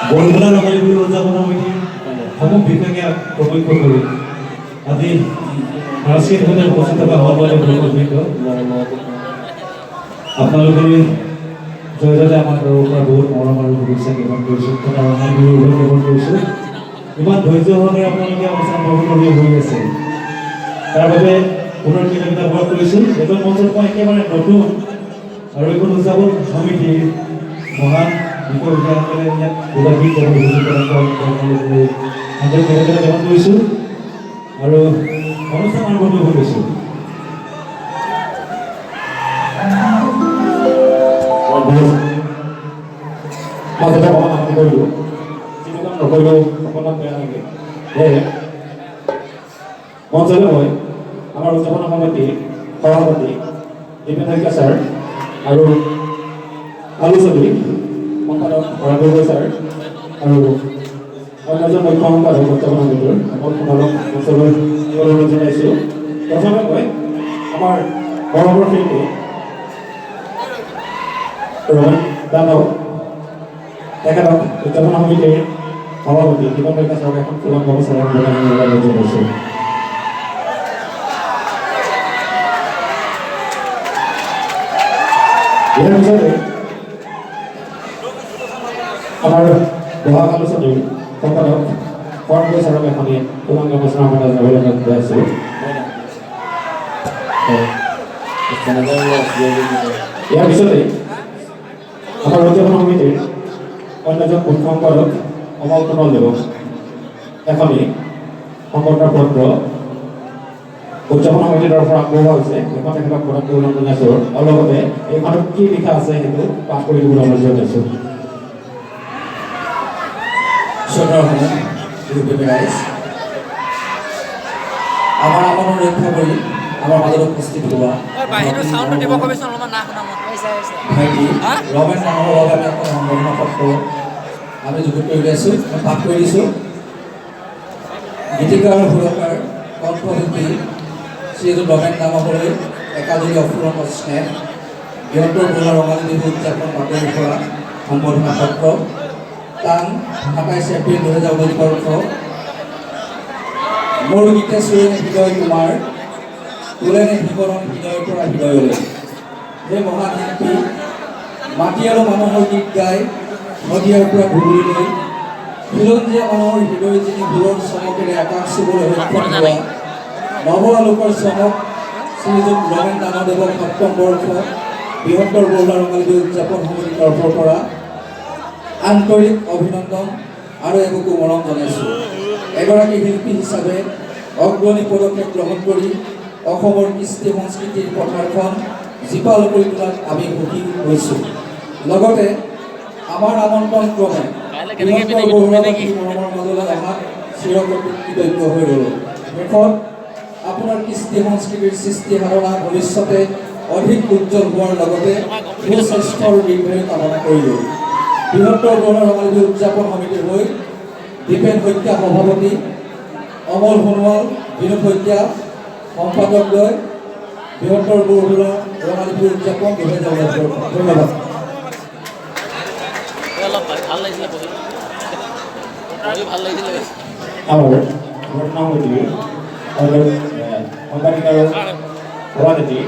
বৰগুনা ৰঙালী বিহু উদযাপনৰ সৈতে সমূহ বিশেষে প্ৰত্যক্ষ কৰি আজি সাংস্কৃতিক সৈতে উপস্থিত থকা সৰ্বাধিক অভিজ্ঞ আপোনালোকে জয়তে আমাৰ ঘৰৰ পৰা বহুত মৰম আৰু শুভেচ্ছা জ্ঞাপন কৰিছোঁ তথা ৰঙালী বিহু উদযাপন কৰিছোঁ ইমান ধৈৰ্য সহকাৰে আপোনালোকে অনুষ্ঠান কৰি হৈ আছে তাৰ বাবে পুনৰ কৃতজ্ঞতা প্ৰকাশ কৰিছোঁ এইখন মঞ্চত মই একেবাৰে নতুন আৰু এইখন উদযাপন সমিতিৰ মহান বিষয়সকলে ইয়াত যোগাযোগ জ্ঞাপন কৰিছোঁ আৰু অনুষ্ঠান আৰম্ভ হৈ গৈছোঁ মাজতে অকণমান আপত্তি কৰিলোঁ যিটো কাম নকৰিলেও অকণমান বেয়া লাগে সেয়েহে মঞ্চলৈ মই আমাৰ উদযাপন সমিতিৰ সভাপতি দীপেন শইকীয়া ছাৰ আৰু আলোচনী সম্পাদক ভৰাগগৈ ছাৰ আৰু অন্য এজন মুখ্য সম্পাদক উদযাপন সমিতিৰ আপোনালোক মঞ্চলৈ অনুৰোধ জনাইছোঁ প্ৰথমে মই আমাৰ মৰমৰ শিল্পী ৰমেন দানৱ তেখেতক উদযাপন সমিতিৰ সভাপতি দীপেন শইকীয়া ছাৰক এখন ফুলন ব্যৱস্থাৰে অনুৰোধ জনাইছোঁ ইয়াৰ পিছতে আমাৰ বহাগ আলোচনীৰ সম্পাদক কৰ্ণগৈ ছাৰক এখনি ফুলন ব্যৱস্থা আমাৰ যাবলৈ গৈ আছোঁ ইয়াৰ পিছতে আমাৰ উদযাপন সমিতিৰ অন্য এজন মুখ্য সম্পাদক অমল কুণল দেৱক এখনি সম্বৰ্ধনা পত্ৰ উদযাপন সমিতিৰ তৰফৰ আগবঢ়োৱা হৈছে এখন তেখেতক প্ৰদান কৰিবলৈ জনাইছোঁ আৰু লগতে এইখনত কি লিখা আছে সেইটো পাঠ কৰি দিবলৈ অনুৰোধ জনাইছোঁ আমাৰ আমনৰ ৰক্ষা কৰি আমাৰ মাজত উপস্থিত হোৱা ভাইটি ৰমেন নামৰ বাবে আমি এখন সম্বৰ্ধনা পত্ৰ আমি যুগুত কৰি উলিয়াইছোঁ মই পাঠ কৰি দিছোঁ গীতিকাৰ সুৰকাৰ কণ্ঠশিল্পী শ্ৰীযুত ৰমেন নামলৈ একাজলি অফুৰন্ত স্নেহ বৃহত্তৰ বোলা ৰঙালী বিহু উদযাপন বাতৰিৰ পৰা সম্বৰ্ধনা পত্ৰ টান ২৭ এপ্ৰিল ২০১৮ মোৰ গীতে চুৰেনে হৃদয় তোমাৰ তোলেনে জীৱনৰ হৃদয়ৰ পৰা হৃদয়লৈ যে মহান শিল্পী মাটি আৰু মানুহৰ গীত গাই নদীয়াৰ পৰা ঘূৰিলৈ খিলঞ্জীয়া মানুহৰ হৃদয় যিনি ভোৰৰ চমকেৰে আকাশ চুবলৈ সক্ষম হোৱা নৱআলোকৰ চমক শ্ৰীযুত ৰমেন দানৱদেৱক সপ্তম বৰ্ষ বৃহত্তৰ বৰুৱা ৰঙালী বিহু উদযাপন সমিতিৰ তৰফৰ পৰা আন্তৰিক অভিনন্দন আৰু এবুকু মৰম জনাইছোঁ এগৰাকী শিল্পী হিচাপে অগ্ৰণী পদক্ষেপ গ্ৰহণ কৰি অসমৰ কৃষ্টি সংস্কৃতিৰ পথাৰখন জীপাল কৰি তোলাত আমি সুখী হৈছোঁ লগতে আমাৰ আমন্ত্ৰণ ক্ৰমে মৰমৰ মাজলৈ অহাত চিৰকৃতজ্ঞ হৈ ৰ'লোঁ শেষত আপোনাৰ কৃষ্টি সংস্কৃতিৰ সৃষ্টি সাধনা ভৱিষ্যতে অধিক উজ্জ্বল হোৱাৰ লগতে সুস্বাস্থ্যৰ দীৰ্ঘায়ু কামনা কৰিলোঁ বৃহত্তৰ বৰুৱা ৰঙালী বিহু উদযাপন সমিতিৰ হৈ দীপেন শইকীয়া সভাপতি অমল সোণোৱাল বিনোদ শইকীয়া সম্পাদকদ্বয় বৃহত্তৰ বৰুৱা ৰঙালী বিহু উদযাপন ২০১৮ ধন্যবাদ our technology or সম্পাদিকাৰ সভাপতি